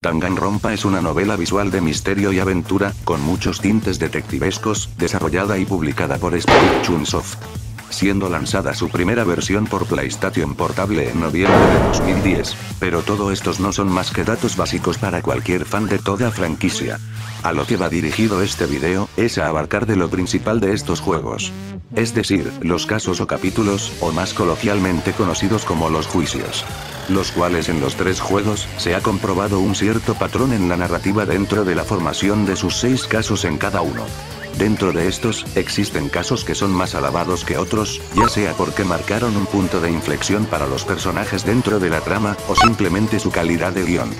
Danganronpa es una novela visual de misterio y aventura, con muchos tintes detectivescos, desarrollada y publicada por Spike Chunsoft. Siendo lanzada su primera versión por PlayStation Portable en noviembre de 2010. Pero todo estos no son más que datos básicos para cualquier fan de toda franquicia. A lo que va dirigido este video, es a abarcar de lo principal de estos juegos. Es decir, los casos o capítulos, o más coloquialmente conocidos como los juicios. Los cuales en los 3 juegos, se ha comprobado un cierto patrón en la narrativa dentro de la formación de sus 6 casos en cada uno. Dentro de estos, existen casos que son más alabados que otros, ya sea porque marcaron un punto de inflexión para los personajes dentro de la trama, o simplemente su calidad de guión.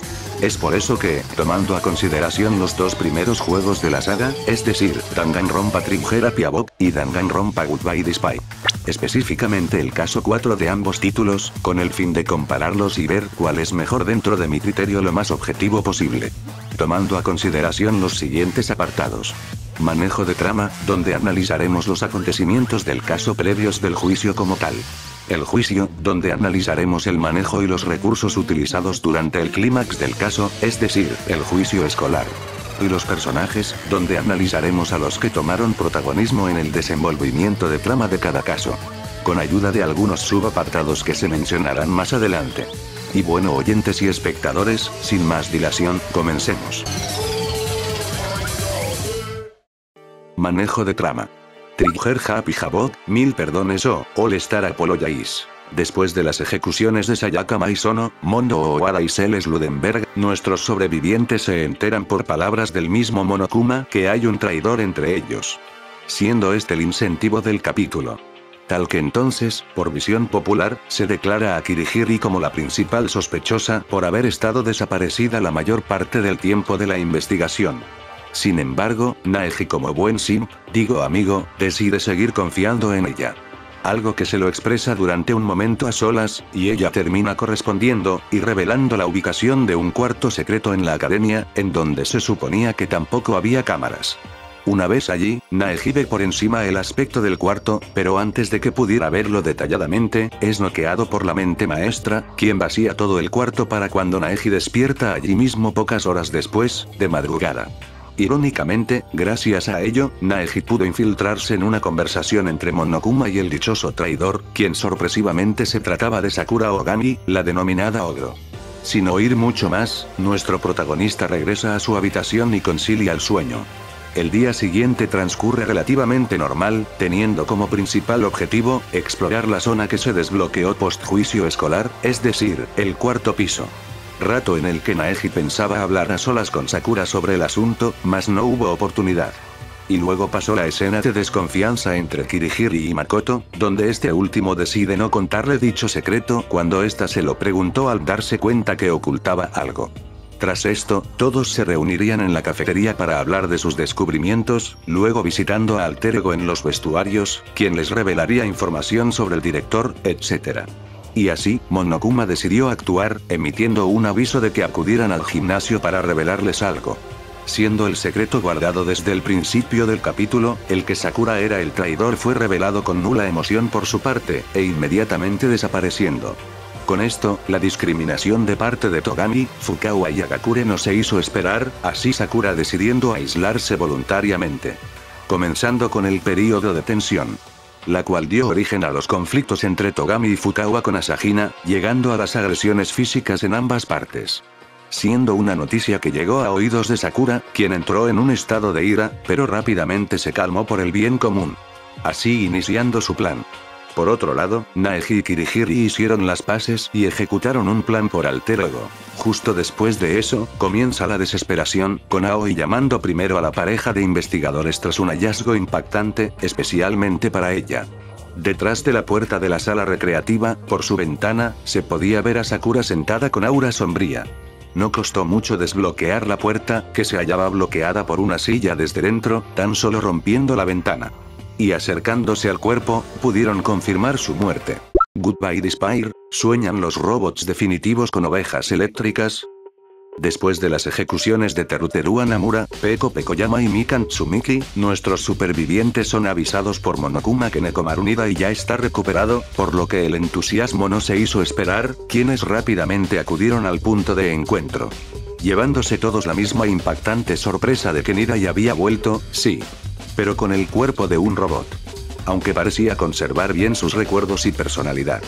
Es por eso que, tomando a consideración los 2 primeros juegos de la saga, es decir, Danganronpa Trigger Bob y Danganronpa Goodbye Despite. Específicamente el caso 4 de ambos títulos, con el fin de compararlos y ver cuál es mejor dentro de mi criterio lo más objetivo posible. Tomando a consideración los siguientes apartados. Manejo de trama, donde analizaremos los acontecimientos del caso previos del juicio como tal. El juicio, donde analizaremos el manejo y los recursos utilizados durante el clímax del caso, es decir, el juicio escolar. Y los personajes, donde analizaremos a los que tomaron protagonismo en el desenvolvimiento de trama de cada caso. Con ayuda de algunos subapartados que se mencionarán más adelante. Y bueno, oyentes y espectadores, sin más dilación, comencemos. Manejo de trama. Trigger Happy Havoc, mil perdones o All Star Apologies. Después de las ejecuciones de Sayaka Maizono, Mondo Owara y Celes Ludenberg, nuestros sobrevivientes se enteran por palabras del mismo Monokuma que hay un traidor entre ellos. Siendo este el incentivo del capítulo. Tal que entonces, por visión popular, se declara a Kirihiri como la principal sospechosa por haber estado desaparecida la mayor parte del tiempo de la investigación. Sin embargo, Naegi como buen simp, digo amigo, decide seguir confiando en ella. Algo que se lo expresa durante un momento a solas, y ella termina correspondiendo, y revelando la ubicación de un cuarto secreto en la academia, en donde se suponía que tampoco había cámaras. Una vez allí, Naegi ve por encima el aspecto del cuarto, pero antes de que pudiera verlo detalladamente, es noqueado por la mente maestra, quien vacía todo el cuarto para cuando Naegi despierta allí mismo pocas horas después, de madrugada. Irónicamente, gracias a ello, Naegi pudo infiltrarse en una conversación entre Monokuma y el dichoso traidor, quien sorpresivamente se trataba de Sakura Ogami, la denominada Ogro. Sin oír mucho más, nuestro protagonista regresa a su habitación y concilia el sueño. El día siguiente transcurre relativamente normal, teniendo como principal objetivo, explorar la zona que se desbloqueó post-juicio escolar, es decir, el 4º piso. Rato en el que Naegi pensaba hablar a solas con Sakura sobre el asunto, mas no hubo oportunidad. Y luego pasó la escena de desconfianza entre Kirihiri y Makoto, donde este último decide no contarle dicho secreto cuando ésta se lo preguntó al darse cuenta que ocultaba algo. Tras esto, todos se reunirían en la cafetería para hablar de sus descubrimientos, luego visitando a Alter Ego en los vestuarios, quien les revelaría información sobre el director, etc. Y así, Monokuma decidió actuar, emitiendo un aviso de que acudieran al gimnasio para revelarles algo. Siendo el secreto guardado desde el principio del capítulo, el que Sakura era el traidor fue revelado con nula emoción por su parte, e inmediatamente desapareciendo. Con esto, la discriminación de parte de Togami, Fukawa y Agakure no se hizo esperar, así Sakura decidiendo aislarse voluntariamente. Comenzando con el período de tensión. La cual dio origen a los conflictos entre Togami y Fukawa con Asahina, llegando a las agresiones físicas en ambas partes. Siendo una noticia que llegó a oídos de Sakura, quien entró en un estado de ira, pero rápidamente se calmó por el bien común. Así iniciando su plan. Por otro lado, Naegi y Kirihiri hicieron las paces y ejecutaron un plan por Alter Ego. Justo después de eso, comienza la desesperación, con Aoi llamando primero a la pareja de investigadores tras un hallazgo impactante, especialmente para ella. Detrás de la puerta de la sala recreativa, por su ventana, se podía ver a Sakura sentada con aura sombría. No costó mucho desbloquear la puerta, que se hallaba bloqueada por una silla desde dentro, tan solo rompiendo la ventana. Y acercándose al cuerpo, pudieron confirmar su muerte. Goodbye Despair, ¿sueñan los robots definitivos con ovejas eléctricas? Después de las ejecuciones de Teruteru Namura, Peko Pekoyama y Mikan Tsumiki, nuestros supervivientes son avisados por Monokuma que Nekomarunida ya está recuperado, por lo que el entusiasmo no se hizo esperar, quienes rápidamente acudieron al punto de encuentro. llevándose todos la misma impactante sorpresa de que Nirai había vuelto, sí. Pero con el cuerpo de un robot. Aunque parecía conservar bien sus recuerdos y personalidad.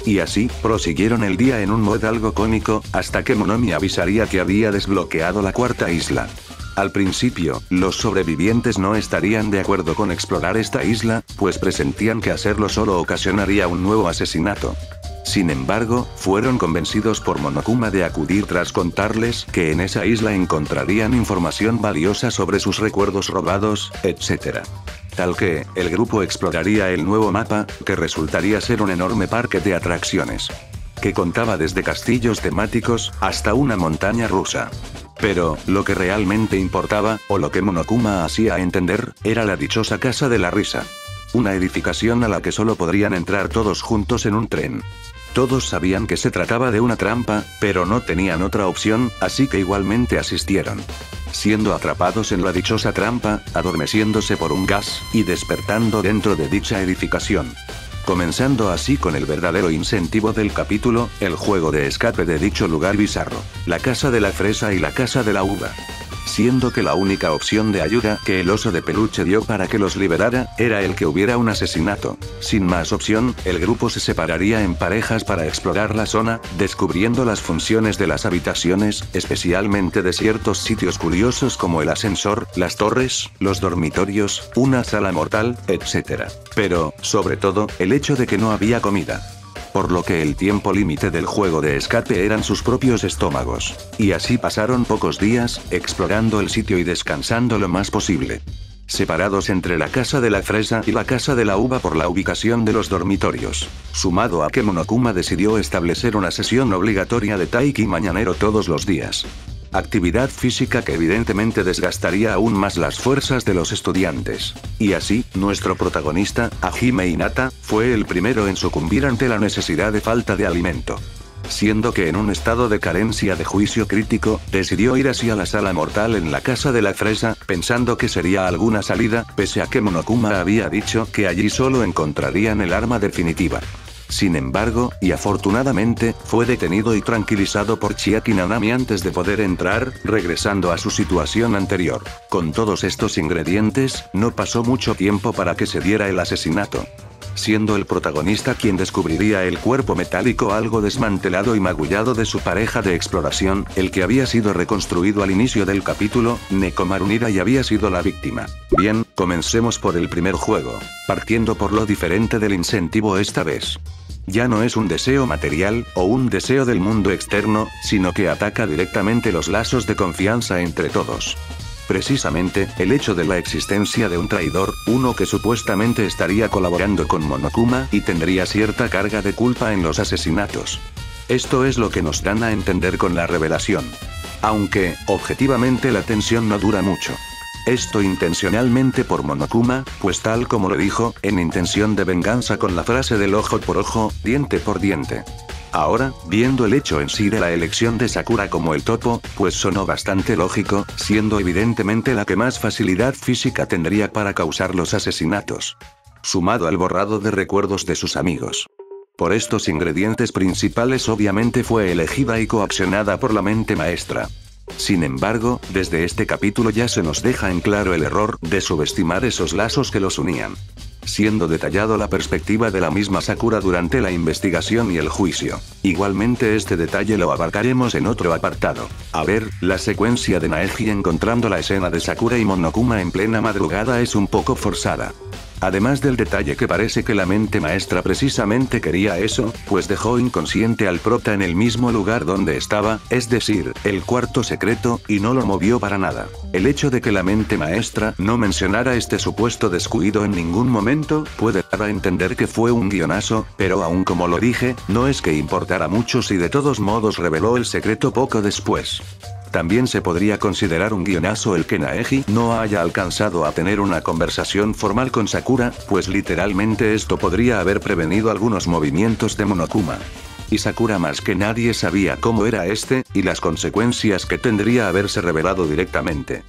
Y así, prosiguieron el día en un modo algo cómico, hasta que Monomi avisaría que había desbloqueado la cuarta isla. Al principio, los sobrevivientes no estarían de acuerdo con explorar esta isla, pues presentían que hacerlo solo ocasionaría un nuevo asesinato. Sin embargo, fueron convencidos por Monokuma de acudir tras contarles que en esa isla encontrarían información valiosa sobre sus recuerdos robados, etc. Tal que, el grupo exploraría el nuevo mapa, que resultaría ser un enorme parque de atracciones. Que contaba desde castillos temáticos, hasta una montaña rusa. Pero, lo que realmente importaba, o lo que Monokuma hacía entender, era la dichosa Casa de la Risa. Una edificación a la que solo podrían entrar todos juntos en un tren. Todos sabían que se trataba de una trampa, pero no tenían otra opción, así que igualmente asistieron. Siendo atrapados en la dichosa trampa, adormeciéndose por un gas, y despertando dentro de dicha edificación. Comenzando así con el verdadero incentivo del capítulo, el juego de escape de dicho lugar bizarro, la casa de la fresa y la casa de la uva. Siendo que la única opción de ayuda que el oso de peluche dio para que los liberara, era el que hubiera un asesinato. Sin más opción, el grupo se separaría en parejas para explorar la zona, descubriendo las funciones de las habitaciones, especialmente de ciertos sitios curiosos como el ascensor, las torres, los dormitorios, una sala mortal, etc. Pero, sobre todo, el hecho de que no había comida. Por lo que el tiempo límite del juego de escape eran sus propios estómagos. Y así pasaron pocos días, explorando el sitio y descansando lo más posible. Separados entre la casa de la fresa y la casa de la uva por la ubicación de los dormitorios. Sumado a que Monokuma decidió establecer una sesión obligatoria de Taiki mañanero todos los días. Actividad física que evidentemente desgastaría aún más las fuerzas de los estudiantes. Y así, nuestro protagonista, Hajime Hinata, fue el primero en sucumbir ante la necesidad de falta de alimento. Siendo que en un estado de carencia de juicio crítico, decidió ir hacia la sala mortal en la casa de la fresa, pensando que sería alguna salida, pese a que Monokuma había dicho que allí solo encontrarían el arma definitiva. Sin embargo, y afortunadamente, fue detenido y tranquilizado por Chiaki Nanami antes de poder entrar, regresando a su situación anterior. Con todos estos ingredientes, no pasó mucho tiempo para que se diera el asesinato. Siendo el protagonista quien descubriría el cuerpo metálico algo desmantelado y magullado de su pareja de exploración, el que había sido reconstruido al inicio del capítulo, Nekomaru Nirai había sido la víctima. Bien, comencemos por el primer juego, partiendo por lo diferente del incentivo esta vez. Ya no es un deseo material, o un deseo del mundo externo, sino que ataca directamente los lazos de confianza entre todos. Precisamente, el hecho de la existencia de un traidor, uno que supuestamente estaría colaborando con Monokuma y tendría cierta carga de culpa en los asesinatos. Esto es lo que nos dan a entender con la revelación. Aunque, objetivamente la tensión no dura mucho. Esto intencionalmente por Monokuma, pues tal como lo dijo, en intención de venganza con la frase del ojo por ojo, diente por diente. Ahora, viendo el hecho en sí de la elección de Sakura como el topo, pues sonó bastante lógico, siendo evidentemente la que más facilidad física tendría para causar los asesinatos. Sumado al borrado de recuerdos de sus amigos. Por estos ingredientes principales obviamente fue elegida y coaccionada por la mente maestra. Sin embargo, desde este capítulo ya se nos deja en claro el error de subestimar esos lazos que los unían. Siendo detallado la perspectiva de la misma Sakura durante la investigación y el juicio. Igualmente este detalle lo abarcaremos en otro apartado. A ver, la secuencia de Naegi encontrando la escena de Sakura y Monokuma en plena madrugada es un poco forzada. Además del detalle que parece que la mente maestra precisamente quería eso, pues dejó inconsciente al prota en el mismo lugar donde estaba, es decir, el cuarto secreto, y no lo movió para nada. El hecho de que la mente maestra no mencionara este supuesto descuido en ningún momento, puede dar a entender que fue un guionazo, pero aún como lo dije, no es que importara mucho si de todos modos reveló el secreto poco después. También se podría considerar un guionazo el que Naegi no haya alcanzado a tener una conversación formal con Sakura, pues literalmente esto podría haber prevenido algunos movimientos de Monokuma. Y Sakura más que nadie sabía cómo era este, y las consecuencias que tendría haberse revelado directamente.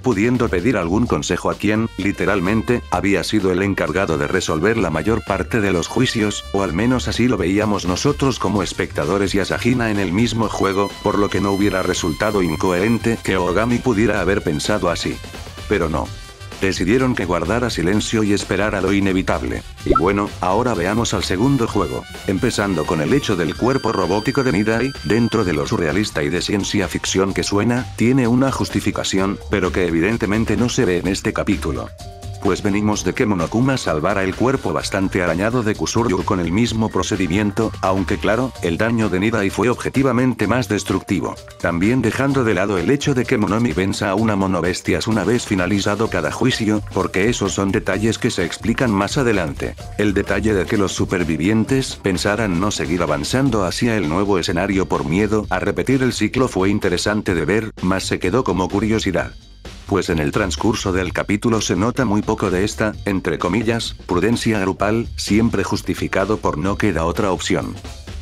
pudiendo pedir algún consejo a quien, literalmente, había sido el encargado de resolver la mayor parte de los juicios, o al menos así lo veíamos nosotros como espectadores y Asahina en el mismo juego, por lo que no hubiera resultado incoherente que Ogami pudiera haber pensado así. Pero no. Decidieron que guardara silencio y esperara lo inevitable. Y bueno, ahora veamos al segundo juego. Empezando con el hecho del cuerpo robótico de Midai, dentro de lo surrealista y de ciencia ficción que suena, tiene una justificación, pero que evidentemente no se ve en este capítulo. Pues venimos de que Monokuma salvara el cuerpo bastante arañado de Kusuryu con el mismo procedimiento, aunque claro, el daño de Nidai fue objetivamente más destructivo. También dejando de lado el hecho de que Monomi venza a una monobestias una vez finalizado cada juicio, porque esos son detalles que se explican más adelante. El detalle de que los supervivientes pensaran no seguir avanzando hacia el nuevo escenario por miedo a repetir el ciclo fue interesante de ver, mas se quedó como curiosidad. Pues en el transcurso del capítulo se nota muy poco de esta, entre comillas, prudencia grupal, siempre justificado por no queda otra opción.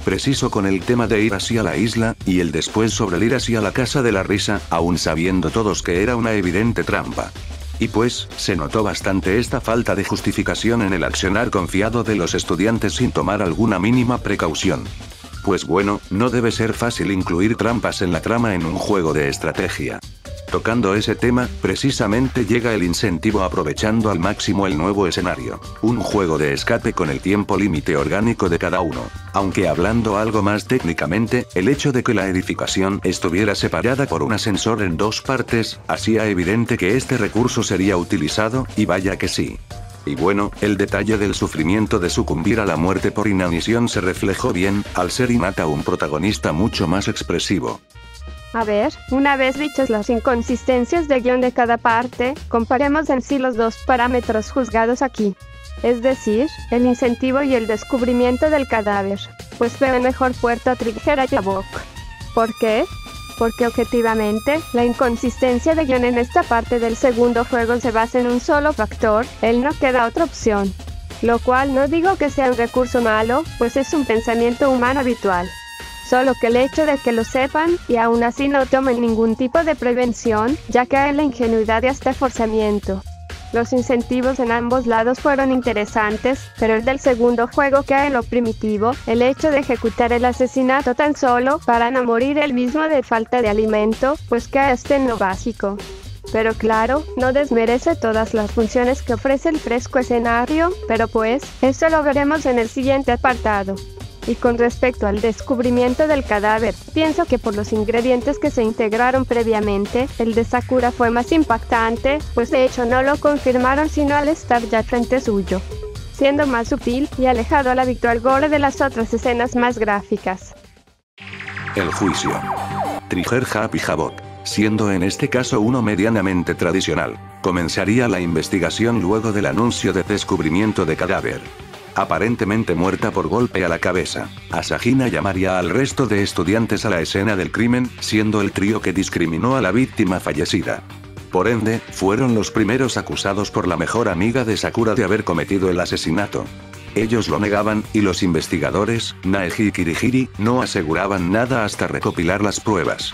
Preciso con el tema de ir hacia la isla, y el después sobre el ir hacia la casa de la risa, aún sabiendo todos que era una evidente trampa. Y pues, se notó bastante esta falta de justificación en el accionar confiado de los estudiantes sin tomar alguna mínima precaución. Pues bueno, no debe ser fácil incluir trampas en la trama en un juego de estrategia. Tocando ese tema, precisamente llega el incentivo aprovechando al máximo el nuevo escenario. Un juego de escape con el tiempo límite orgánico de cada uno. Aunque hablando algo más técnicamente, el hecho de que la edificación estuviera separada por un ascensor en dos partes, hacía evidente que este recurso sería utilizado, y vaya que sí. Y bueno, el detalle del sufrimiento de sucumbir a la muerte por inanición se reflejó bien, al ser Hinata un protagonista mucho más expresivo. A ver, una vez dichas las inconsistencias de guión de cada parte, comparemos en sí los dos parámetros juzgados aquí. Es decir, el incentivo y el descubrimiento del cadáver. Pues veo en mejor puerto a Trigger y a Book. ¿Por qué? Porque objetivamente, la inconsistencia de guión en esta parte del segundo juego se basa en un solo factor, él no queda otra opción. Lo cual no digo que sea un recurso malo, pues es un pensamiento humano habitual. Solo que el hecho de que lo sepan, y aún así no tomen ningún tipo de prevención, ya cae en la ingenuidad y hasta forzamiento. Los incentivos en ambos lados fueron interesantes, pero el del segundo juego cae en lo primitivo, el hecho de ejecutar el asesinato tan solo para no morir él mismo de falta de alimento, pues cae hasta en lo básico. Pero claro, no desmerece todas las funciones que ofrece el fresco escenario, pero pues, eso lo veremos en el siguiente apartado. Y con respecto al descubrimiento del cadáver, pienso que por los ingredientes que se integraron previamente, el de Sakura fue más impactante, pues de hecho no lo confirmaron sino al estar ya frente suyo, siendo más sutil y alejado al habitual gore de las otras escenas más gráficas. El juicio. Trigger Happy Havoc, siendo en este caso uno medianamente tradicional, comenzaría la investigación luego del anuncio de descubrimiento de cadáver. Aparentemente muerta por golpe a la cabeza, Asahina llamaría al resto de estudiantes a la escena del crimen, siendo el trío que discriminó a la víctima fallecida. Por ende, fueron los primeros acusados por la mejor amiga de Sakura de haber cometido el asesinato. Ellos lo negaban, y los investigadores, Naeji y Kirihiri, no aseguraban nada hasta recopilar las pruebas.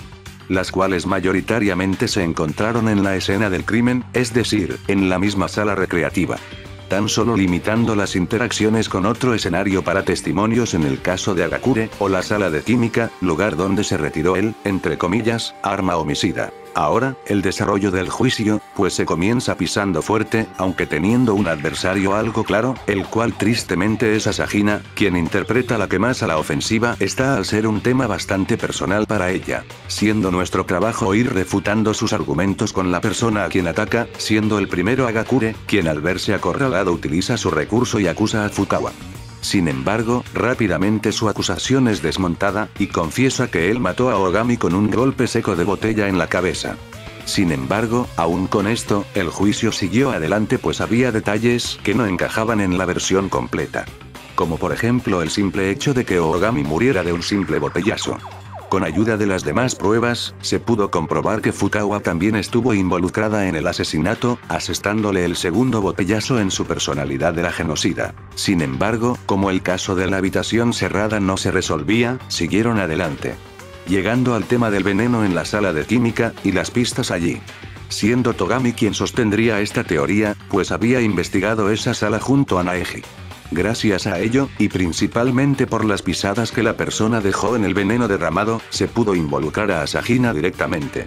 Las cuales mayoritariamente se encontraron en la escena del crimen, es decir, en la misma sala recreativa. Tan solo limitando las interacciones con otro escenario para testimonios en el caso de Agakure, o la sala de química, lugar donde se retiró el, entre comillas, arma homicida. Ahora, el desarrollo del juicio, pues se comienza pisando fuerte, aunque teniendo un adversario algo claro, el cual tristemente es Asahina, quien interpreta la que más a la ofensiva está al ser un tema bastante personal para ella, siendo nuestro trabajo ir refutando sus argumentos con la persona a quien ataca, siendo el primero Agakure, quien al verse acorralado utiliza su recurso y acusa a Fukawa. Sin embargo, rápidamente su acusación es desmontada, y confiesa que él mató a Ogami con un golpe seco de botella en la cabeza. Sin embargo, aún con esto, el juicio siguió adelante pues había detalles que no encajaban en la versión completa. Como por ejemplo el simple hecho de que Ogami muriera de un simple botellazo. Con ayuda de las demás pruebas, se pudo comprobar que Fukawa también estuvo involucrada en el asesinato, asestándole el segundo botellazo en su personalidad de la genocida. Sin embargo, como el caso de la habitación cerrada no se resolvía, siguieron adelante. Llegando al tema del veneno en la sala de química, y las pistas allí. siendo Togami quien sostendría esta teoría, pues había investigado esa sala junto a Naegi. Gracias a ello, y principalmente por las pisadas que la persona dejó en el veneno derramado, se pudo involucrar a Asahina directamente.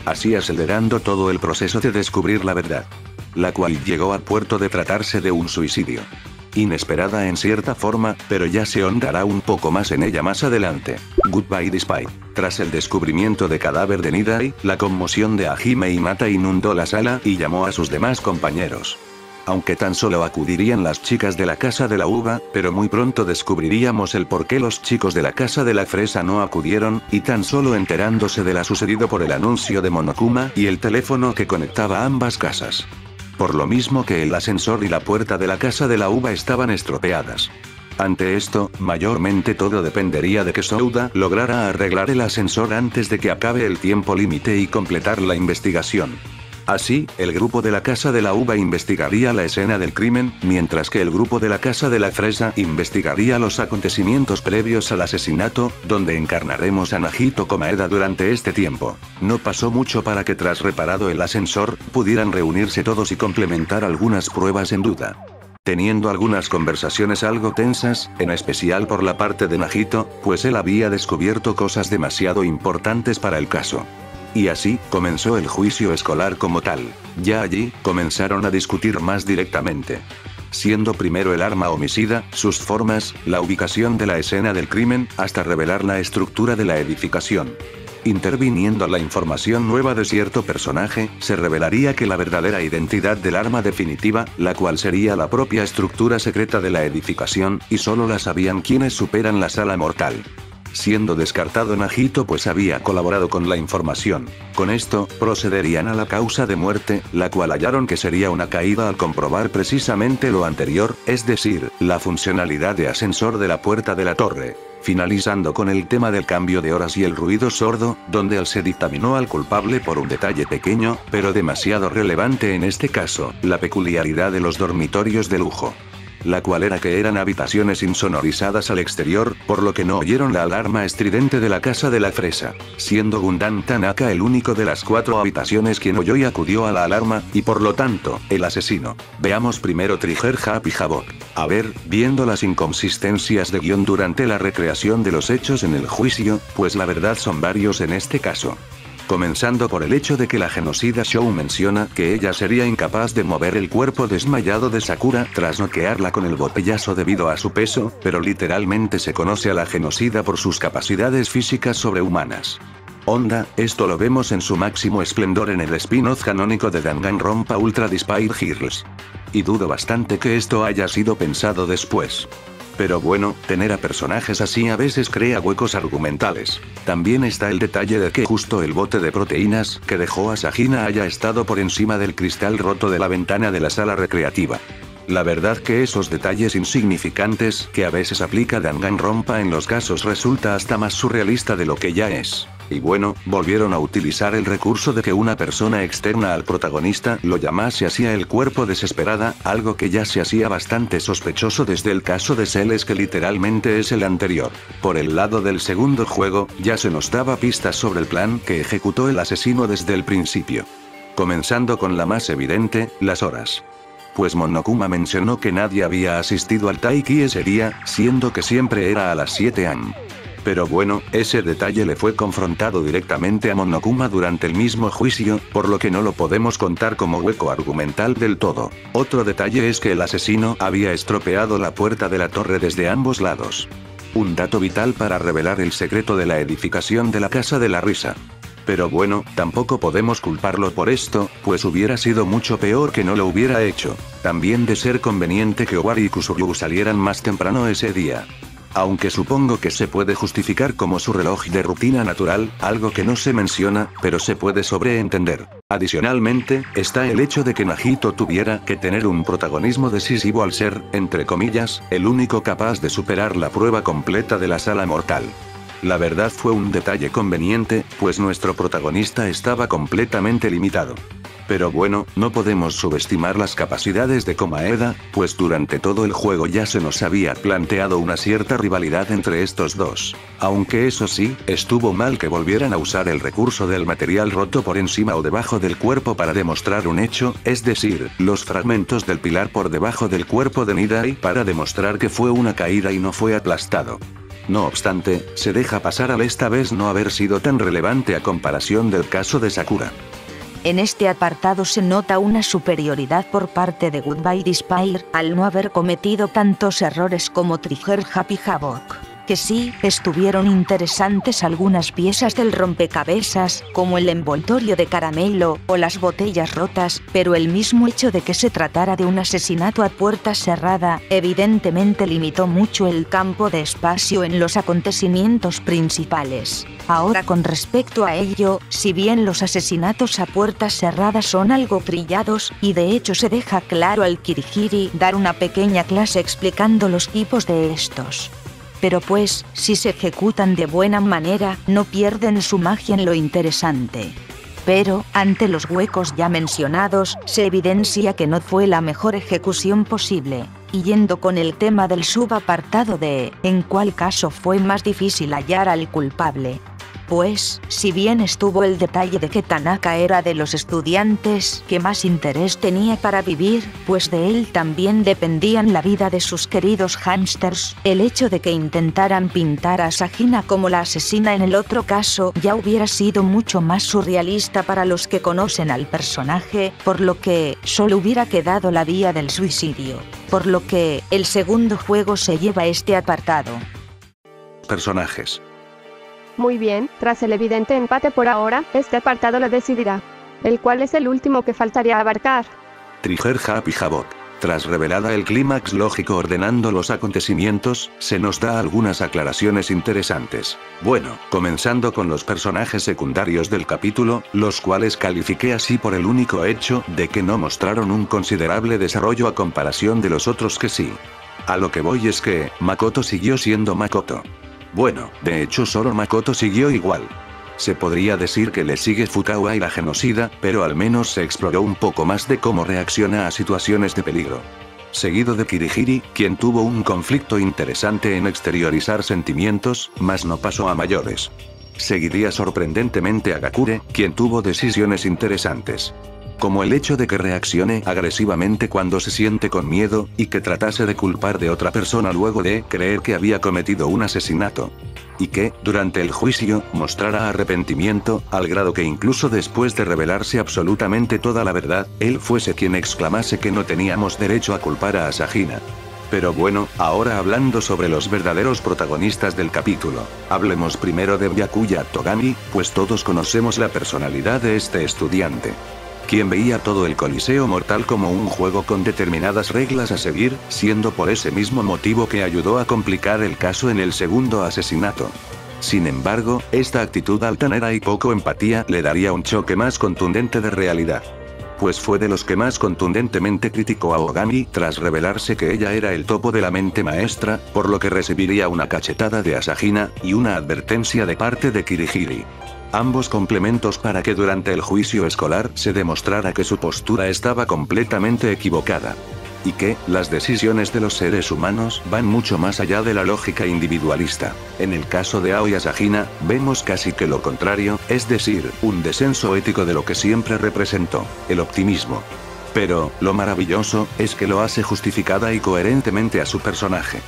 Así acelerando todo el proceso de descubrir la verdad. La cual llegó al puerto de tratarse de un suicidio. Inesperada en cierta forma, pero ya se ahondará un poco más en ella más adelante. Goodbye Despy. Tras el descubrimiento de cadáver de Nidai, la conmoción de Hajime y Mata inundó la sala y llamó a sus demás compañeros. Aunque tan solo acudirían las chicas de la Casa de la Uva, pero muy pronto descubriríamos el por qué los chicos de la Casa de la Fresa no acudieron, y tan solo enterándose de lo sucedido por el anuncio de Monokuma y el teléfono que conectaba ambas casas. Por lo mismo que el ascensor y la puerta de la Casa de la Uva estaban estropeadas. Ante esto, mayormente todo dependería de que Souda lograra arreglar el ascensor antes de que acabe el tiempo límite y completar la investigación. Así, el grupo de la Casa de la Uva investigaría la escena del crimen, mientras que el grupo de la Casa de la Fresa investigaría los acontecimientos previos al asesinato, donde encarnaremos a Nagito Komaeda durante este tiempo. No pasó mucho para que tras reparado el ascensor, pudieran reunirse todos y complementar algunas pruebas en duda. Teniendo algunas conversaciones algo tensas, en especial por la parte de Nagito, pues él había descubierto cosas demasiado importantes para el caso. Y así, comenzó el juicio escolar como tal. Ya allí, comenzaron a discutir más directamente. Siendo primero el arma homicida, sus formas, la ubicación de la escena del crimen, hasta revelar la estructura de la edificación. Interviniendo la información nueva de cierto personaje, se revelaría que la verdadera identidad del arma definitiva, la cual sería la propia estructura secreta de la edificación, y solo la sabían quienes superan la sala mortal. Siendo descartado Nagito pues había colaborado con la información. Con esto, procederían a la causa de muerte, la cual hallaron que sería una caída al comprobar precisamente lo anterior, es decir, la funcionalidad de ascensor de la puerta de la torre. Finalizando con el tema del cambio de horas y el ruido sordo, donde se dictaminó al culpable por un detalle pequeño, pero demasiado relevante en este caso, la peculiaridad de los dormitorios de lujo. La cual era que eran habitaciones insonorizadas al exterior, por lo que no oyeron la alarma estridente de la Casa de la Fresa, siendo Gundam Tanaka el único de las 4 habitaciones quien oyó y acudió a la alarma, y por lo tanto, el asesino. Veamos primero Trigger Happy Havoc. A ver, viendo las inconsistencias de guión durante la recreación de los hechos en el juicio, pues la verdad son varios en este caso. Comenzando por el hecho de que la genocida Shou menciona que ella sería incapaz de mover el cuerpo desmayado de Sakura tras noquearla con el botellazo debido a su peso, pero literalmente se conoce a la genocida por sus capacidades físicas sobrehumanas. Onda, esto lo vemos en su máximo esplendor en el spin-off canónico de Danganronpa Ultra Despair Girls. Y dudo bastante que esto haya sido pensado después. Pero bueno, tener a personajes así a veces crea huecos argumentales. También está el detalle de que justo el bote de proteínas que dejó Asahina haya estado por encima del cristal roto de la ventana de la sala recreativa. La verdad que esos detalles insignificantes que a veces aplica Danganronpa en los casos resulta hasta más surrealista de lo que ya es. Y bueno, volvieron a utilizar el recurso de que una persona externa al protagonista lo llamase hacia el cuerpo desesperada, algo que ya se hacía bastante sospechoso desde el caso de Celes que literalmente es el anterior. Por el lado del segundo juego, ya se nos daba pistas sobre el plan que ejecutó el asesino desde el principio. Comenzando con la más evidente, las horas. Pues Monokuma mencionó que nadie había asistido al Taiki ese día, siendo que siempre era a las 7 am. Pero bueno, ese detalle le fue confrontado directamente a Monokuma durante el mismo juicio, por lo que no lo podemos contar como hueco argumental del todo. Otro detalle es que el asesino había estropeado la puerta de la torre desde ambos lados. Un dato vital para revelar el secreto de la edificación de la Casa de la Risa. Pero bueno, tampoco podemos culparlo por esto, pues hubiera sido mucho peor que no lo hubiera hecho. También de ser conveniente que Owari y Kusuryu salieran más temprano ese día. Aunque supongo que se puede justificar como su reloj de rutina natural, algo que no se menciona, pero se puede sobreentender. Adicionalmente, está el hecho de que Nagito tuviera que tener un protagonismo decisivo al ser, entre comillas, el único capaz de superar la prueba completa de la sala mortal. La verdad fue un detalle conveniente, pues nuestro protagonista estaba completamente limitado. Pero bueno, no podemos subestimar las capacidades de Komaeda, pues durante todo el juego ya se nos había planteado una cierta rivalidad entre estos dos. Aunque eso sí, estuvo mal que volvieran a usar el recurso del material roto por encima o debajo del cuerpo para demostrar un hecho, es decir, los fragmentos del pilar por debajo del cuerpo de Nidai para demostrar que fue una caída y no fue aplastado. No obstante, se deja pasar al esta vez no haber sido tan relevante a comparación del caso de Sakura. En este apartado se nota una superioridad por parte de Goodbye Despair, al no haber cometido tantos errores como Trigger Happy Havoc. Que sí, estuvieron interesantes algunas piezas del rompecabezas, como el envoltorio de caramelo, o las botellas rotas, pero el mismo hecho de que se tratara de un asesinato a puerta cerrada, evidentemente limitó mucho el campo de espacio en los acontecimientos principales. Ahora con respecto a ello, si bien los asesinatos a puertas cerradas son algo trillados, y de hecho se deja claro al Kirigiri dar una pequeña clase explicando los tipos de estos. Pero pues, si se ejecutan de buena manera, no pierden su magia en lo interesante. Pero, ante los huecos ya mencionados, se evidencia que no fue la mejor ejecución posible. Y yendo con el tema del subapartado de, ¿en cuál caso fue más difícil hallar al culpable? Pues, si bien estuvo el detalle de que Tanaka era de los estudiantes que más interés tenía para vivir, pues de él también dependían la vida de sus queridos hámsters, el hecho de que intentaran pintar a Asahina como la asesina en el otro caso ya hubiera sido mucho más surrealista para los que conocen al personaje, por lo que solo hubiera quedado la vía del suicidio. Por lo que, el segundo juego se lleva este apartado. Personajes. Muy bien, tras el evidente empate por ahora, este apartado lo decidirá. ¿El cual es el último que faltaría abarcar? Trigger Happy Havoc. Tras revelada el clímax lógico ordenando los acontecimientos, se nos da algunas aclaraciones interesantes. Bueno, comenzando con los personajes secundarios del capítulo, los cuales califiqué así por el único hecho de que no mostraron un considerable desarrollo a comparación de los otros que sí. A lo que voy es que, Makoto siguió siendo Makoto. Bueno, de hecho solo Makoto siguió igual. Se podría decir que le sigue Fukawa y la genocida, pero al menos se exploró un poco más de cómo reacciona a situaciones de peligro. Seguido de Kirigiri, quien tuvo un conflicto interesante en exteriorizar sentimientos, mas no pasó a mayores. Seguiría sorprendentemente a Gakure, quien tuvo decisiones interesantes. Como el hecho de que reaccione agresivamente cuando se siente con miedo, y que tratase de culpar de otra persona luego de creer que había cometido un asesinato. Y que, durante el juicio, mostrara arrepentimiento, al grado que incluso después de revelarse absolutamente toda la verdad, él fuese quien exclamase que no teníamos derecho a culpar a Asahina. Pero bueno, ahora hablando sobre los verdaderos protagonistas del capítulo, hablemos primero de Byakuya Togami, pues todos conocemos la personalidad de este estudiante. Quien veía todo el Coliseo Mortal como un juego con determinadas reglas a seguir, siendo por ese mismo motivo que ayudó a complicar el caso en el segundo asesinato. Sin embargo, esta actitud altanera y poco empatía le daría un choque más contundente de realidad. Pues fue de los que más contundentemente criticó a Ogami tras revelarse que ella era el topo de la mente maestra, por lo que recibiría una cachetada de Asahina, y una advertencia de parte de Kirigiri. Ambos complementos para que durante el juicio escolar se demostrara que su postura estaba completamente equivocada. Y que, las decisiones de los seres humanos van mucho más allá de la lógica individualista. En el caso de Aoi Asahina, vemos casi que lo contrario, es decir, un descenso ético de lo que siempre representó, el optimismo. Pero, lo maravilloso, es que lo hace justificada y coherentemente a su personaje.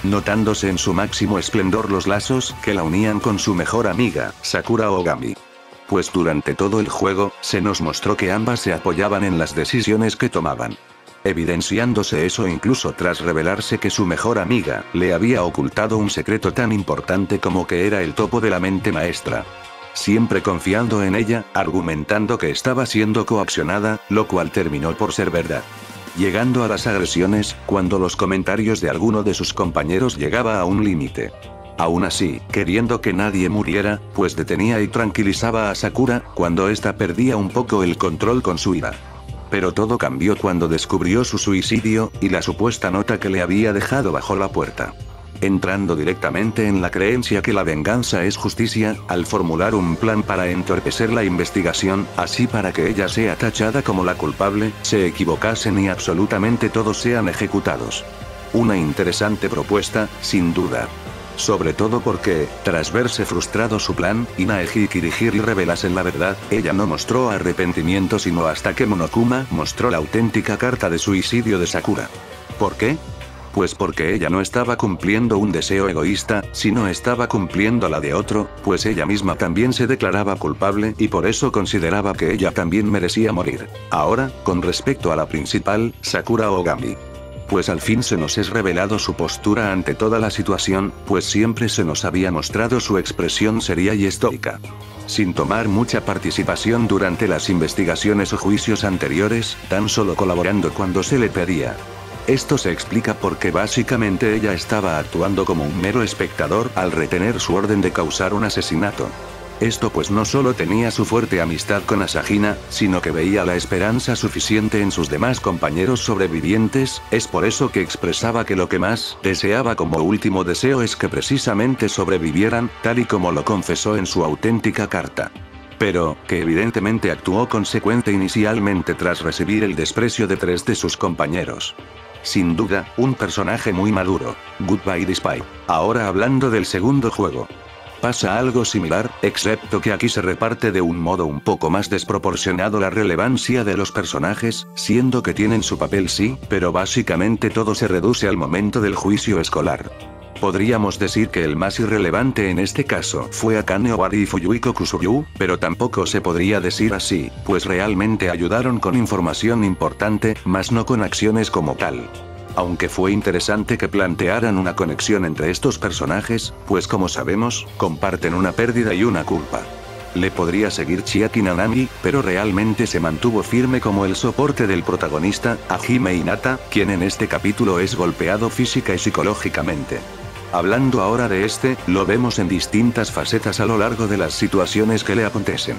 Notándose en su máximo esplendor los lazos que la unían con su mejor amiga, Sakura Ogami. Pues durante todo el juego, se nos mostró que ambas se apoyaban en las decisiones que tomaban. Evidenciándose eso incluso tras revelarse que su mejor amiga le había ocultado un secreto tan importante como que era el topo de la mente maestra. Siempre confiando en ella, argumentando que estaba siendo coaccionada, lo cual terminó por ser verdad. Llegando a las agresiones, cuando los comentarios de alguno de sus compañeros llegaba a un límite. Aún así, queriendo que nadie muriera, pues detenía y tranquilizaba a Sakura, cuando ésta perdía un poco el control con su ira. Pero todo cambió cuando descubrió su suicidio, y la supuesta nota que le había dejado bajo la puerta. entrando directamente en la creencia que la venganza es justicia, al formular un plan para entorpecer la investigación, así para que ella sea tachada como la culpable, se equivocasen y absolutamente todos sean ejecutados. Una interesante propuesta, sin duda. Sobre todo porque, tras verse frustrado su plan, y Naegi y Kirihiri revelasen la verdad, ella no mostró arrepentimiento sino hasta que Monokuma mostró la auténtica carta de suicidio de Sakura. ¿Por qué? Pues porque ella no estaba cumpliendo un deseo egoísta, sino estaba cumpliendo la de otro, pues ella misma también se declaraba culpable y por eso consideraba que ella también merecía morir. Ahora, con respecto a la principal, Sakura Ogami. Pues al fin se nos es revelado su postura ante toda la situación, pues siempre se nos había mostrado su expresión seria y estoica. Sin tomar mucha participación durante las investigaciones o juicios anteriores, tan solo colaborando cuando se le pedía. Esto se explica porque básicamente ella estaba actuando como un mero espectador al retener su orden de causar un asesinato. Esto pues no solo tenía su fuerte amistad con Asahina, sino que veía la esperanza suficiente en sus demás compañeros sobrevivientes, es por eso que expresaba que lo que más deseaba como último deseo es que precisamente sobrevivieran, tal y como lo confesó en su auténtica carta. Pero, que evidentemente actuó consecuente inicialmente tras recibir el desprecio de 3 de sus compañeros. Sin duda, un personaje muy maduro. Goodbye Despite. Ahora hablando del segundo juego. Pasa algo similar, excepto que aquí se reparte de un modo un poco más desproporcionado la relevancia de los personajes, siendo que tienen su papel sí, pero básicamente todo se reduce al momento del juicio escolar. Podríamos decir que el más irrelevante en este caso fue Akane Owari y Fuyuhiko Kusuyu, pero tampoco se podría decir así, pues realmente ayudaron con información importante, más no con acciones como tal. Aunque fue interesante que plantearan una conexión entre estos personajes, pues como sabemos, comparten una pérdida y una culpa. Le podría seguir Chiaki Nanami, pero realmente se mantuvo firme como el soporte del protagonista, Hajime Hinata, quien en este capítulo es golpeado física y psicológicamente. Hablando ahora de este, lo vemos en distintas facetas a lo largo de las situaciones que le acontecen.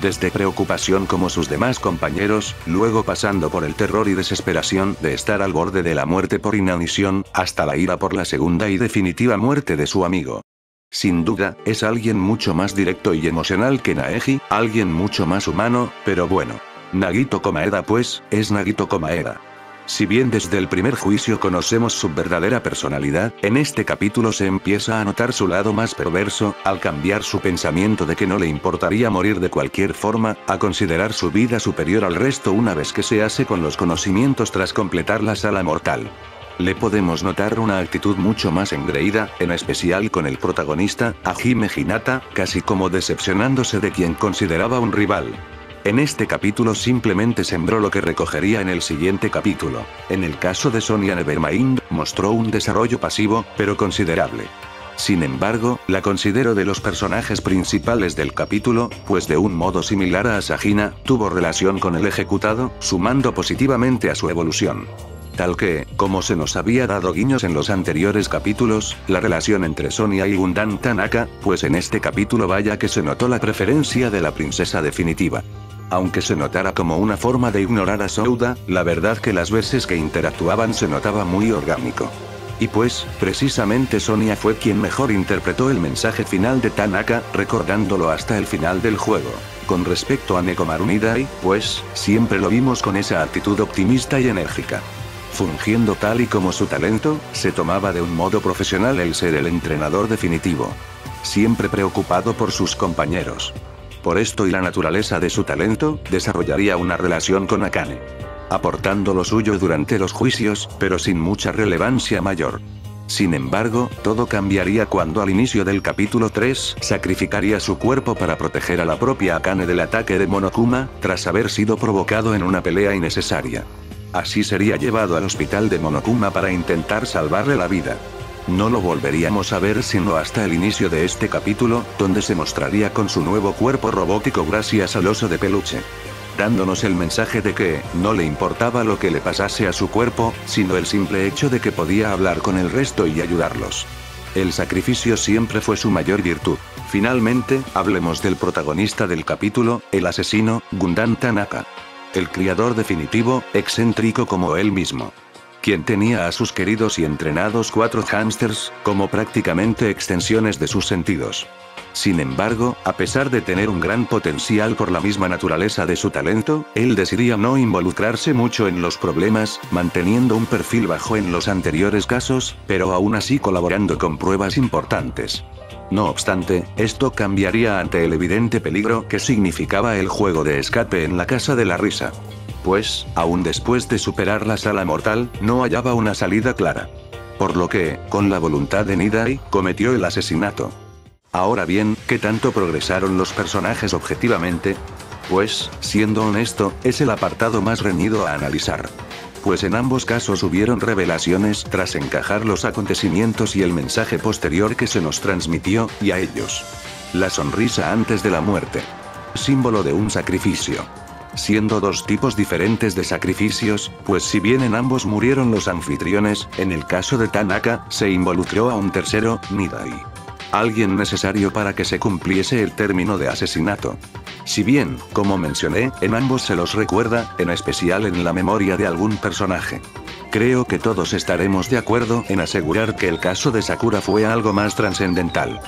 Desde preocupación como sus demás compañeros, luego pasando por el terror y desesperación de estar al borde de la muerte por inanición, hasta la ira por la segunda y definitiva muerte de su amigo. Sin duda, es alguien mucho más directo y emocional que Naegi, alguien mucho más humano, pero bueno. Nagito Komaeda pues, es Nagito Komaeda. Si bien desde el primer juicio conocemos su verdadera personalidad, en este capítulo se empieza a notar su lado más perverso, al cambiar su pensamiento de que no le importaría morir de cualquier forma, a considerar su vida superior al resto una vez que se hace con los conocimientos tras completar la sala mortal. Le podemos notar una actitud mucho más engreída, en especial con el protagonista, Hajime Hinata, casi como decepcionándose de quien consideraba un rival. En este capítulo simplemente sembró lo que recogería en el siguiente capítulo. En el caso de Sonia Nevermind, mostró un desarrollo pasivo, pero considerable. Sin embargo, la considero de los personajes principales del capítulo, pues de un modo similar a Asahina, tuvo relación con el ejecutado, sumando positivamente a su evolución. Tal que, como se nos había dado guiños en los anteriores capítulos, la relación entre Sonia y Gundam Tanaka, pues en este capítulo vaya que se notó la preferencia de la princesa definitiva. Aunque se notara como una forma de ignorar a Souda, la verdad que las veces que interactuaban se notaba muy orgánico. Y pues, precisamente Sonia fue quien mejor interpretó el mensaje final de Tanaka, recordándolo hasta el final del juego. Con respecto a Nekomaru Nidai, pues, siempre lo vimos con esa actitud optimista y enérgica. Fungiendo tal y como su talento, se tomaba de un modo profesional el ser el entrenador definitivo. Siempre preocupado por sus compañeros. Por esto y la naturaleza de su talento, desarrollaría una relación con Akane. Aportando lo suyo durante los juicios, pero sin mucha relevancia mayor. Sin embargo, todo cambiaría cuando al inicio del capítulo 3, sacrificaría su cuerpo para proteger a la propia Akane del ataque de Monokuma, tras haber sido provocado en una pelea innecesaria. Así sería llevado al hospital de Monokuma para intentar salvarle la vida. No lo volveríamos a ver sino hasta el inicio de este capítulo, donde se mostraría con su nuevo cuerpo robótico gracias al oso de peluche. Dándonos el mensaje de que, no le importaba lo que le pasase a su cuerpo, sino el simple hecho de que podía hablar con el resto y ayudarlos. El sacrificio siempre fue su mayor virtud. Finalmente, hablemos del protagonista del capítulo, el asesino, Gundam Tanaka. El criador definitivo, excéntrico como él mismo. quien tenía a sus queridos y entrenados 4 hámsters, como prácticamente extensiones de sus sentidos. Sin embargo, a pesar de tener un gran potencial por la misma naturaleza de su talento, él decidía no involucrarse mucho en los problemas, manteniendo un perfil bajo en los anteriores casos, pero aún así colaborando con pruebas importantes. No obstante, esto cambiaría ante el evidente peligro que significaba el juego de escape en la Casa de la Risa. Pues, aún después de superar la sala mortal, no hallaba una salida clara. Por lo que, con la voluntad de Nidai, cometió el asesinato. Ahora bien, ¿qué tanto progresaron los personajes objetivamente? Pues, siendo honesto, es el apartado más reñido a analizar. Pues en ambos casos hubieron revelaciones tras encajar los acontecimientos y el mensaje posterior que se nos transmitió, y a ellos. La sonrisa antes de la muerte. Símbolo de un sacrificio. Siendo dos tipos diferentes de sacrificios, pues si bien en ambos murieron los anfitriones, en el caso de Tanaka, se involucró a un tercero, Nidai. Alguien necesario para que se cumpliese el término de asesinato. Si bien, como mencioné, en ambos se los recuerda, en especial en la memoria de algún personaje. Creo que todos estaremos de acuerdo en asegurar que el caso de Sakura fue algo más trascendental.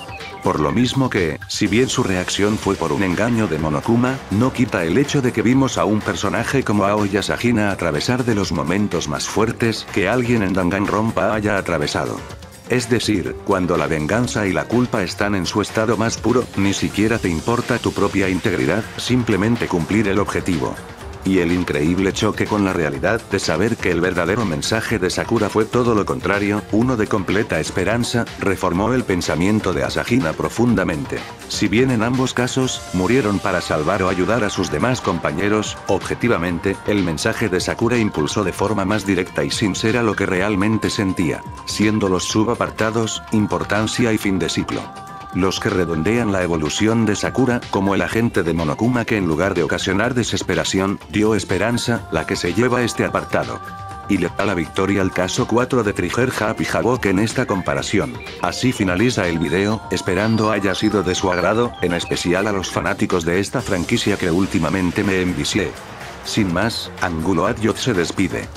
Por lo mismo que, si bien su reacción fue por un engaño de Monokuma, no quita el hecho de que vimos a un personaje como Aoi Asahina atravesar de los momentos más fuertes que alguien en Danganronpa haya atravesado. Es decir, cuando la venganza y la culpa están en su estado más puro, ni siquiera te importa tu propia integridad, simplemente cumplir el objetivo. Y el increíble choque con la realidad de saber que el verdadero mensaje de Sakura fue todo lo contrario, uno de completa esperanza, reformó el pensamiento de Asahina profundamente. Si bien en ambos casos, murieron para salvar o ayudar a sus demás compañeros, objetivamente, el mensaje de Sakura impulsó de forma más directa y sincera lo que realmente sentía, siendo los subapartados, importancia y fin de ciclo. Los que redondean la evolución de Sakura, como el agente de Monokuma que en lugar de ocasionar desesperación, dio esperanza, la que se lleva este apartado. Y le da la victoria al caso 4 de Trigger Happy Havoc en esta comparación. Así finaliza el video, esperando haya sido de su agrado, en especial a los fanáticos de esta franquicia que últimamente me envicié. Sin más, Angulo Adjot se despide.